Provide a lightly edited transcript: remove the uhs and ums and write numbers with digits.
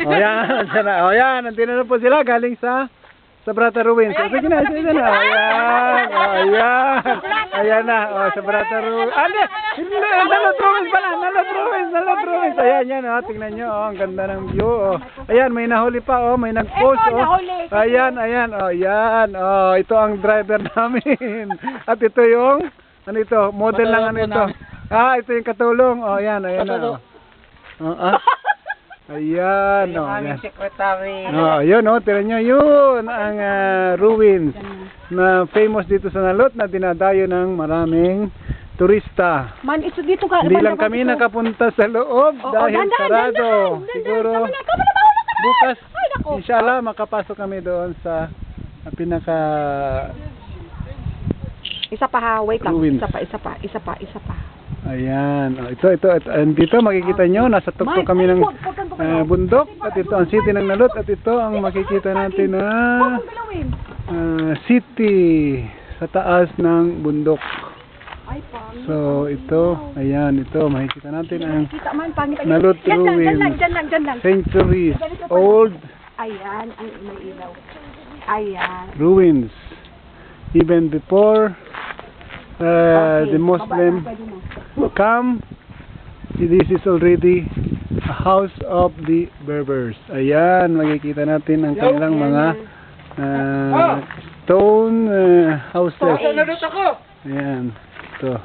O yan, sana. O yan, nandito na po sila galing sa Brata Ruins. O sige na, sige na. O yan, o yan. Ayan na, o sa Brata Ruins. Hindi, Nalot Ruins pala, Nalot Ruins. Ayan, yan, o, tingnan nyo, o, ang ganda ng view, o. Ayan, may nahuli pa, o, may nag-post, o. Ayan, o, yan, o, ito ang driver namin. At ito yung, ano ito, model lang, ano ito. Ito yung katulong, o, ayan, ayan, o. Ayan, o, ayan. Secretary. Yun, tira nyo, yun ang ruins na famous dito sa Nalot na dinadayo ng maraming turista. Man, ito dito ka. Hindi lang kami nakapunta sa loob dahil sarado. Siguro bukas, inshallah, makapasok kami doon sa pinaka Isa pa ha, wait lang. ruins. Isa pa. Ayan, ito, dito makikita nyo, nasa tuktok kami ng bundok, at ito ang city ng Nalot, at ito ang makikita natin na city sa taas ng bundok. So ito, ayan, ito makikita natin ang Nalot Ruins, centuries old Ayan, ang may ilaw. Ayan. ruins, even before the Muslim come. This is already a house of the Berbers. Ayan, makikita natin ang kanilang mga stone houses. Ayan, ito.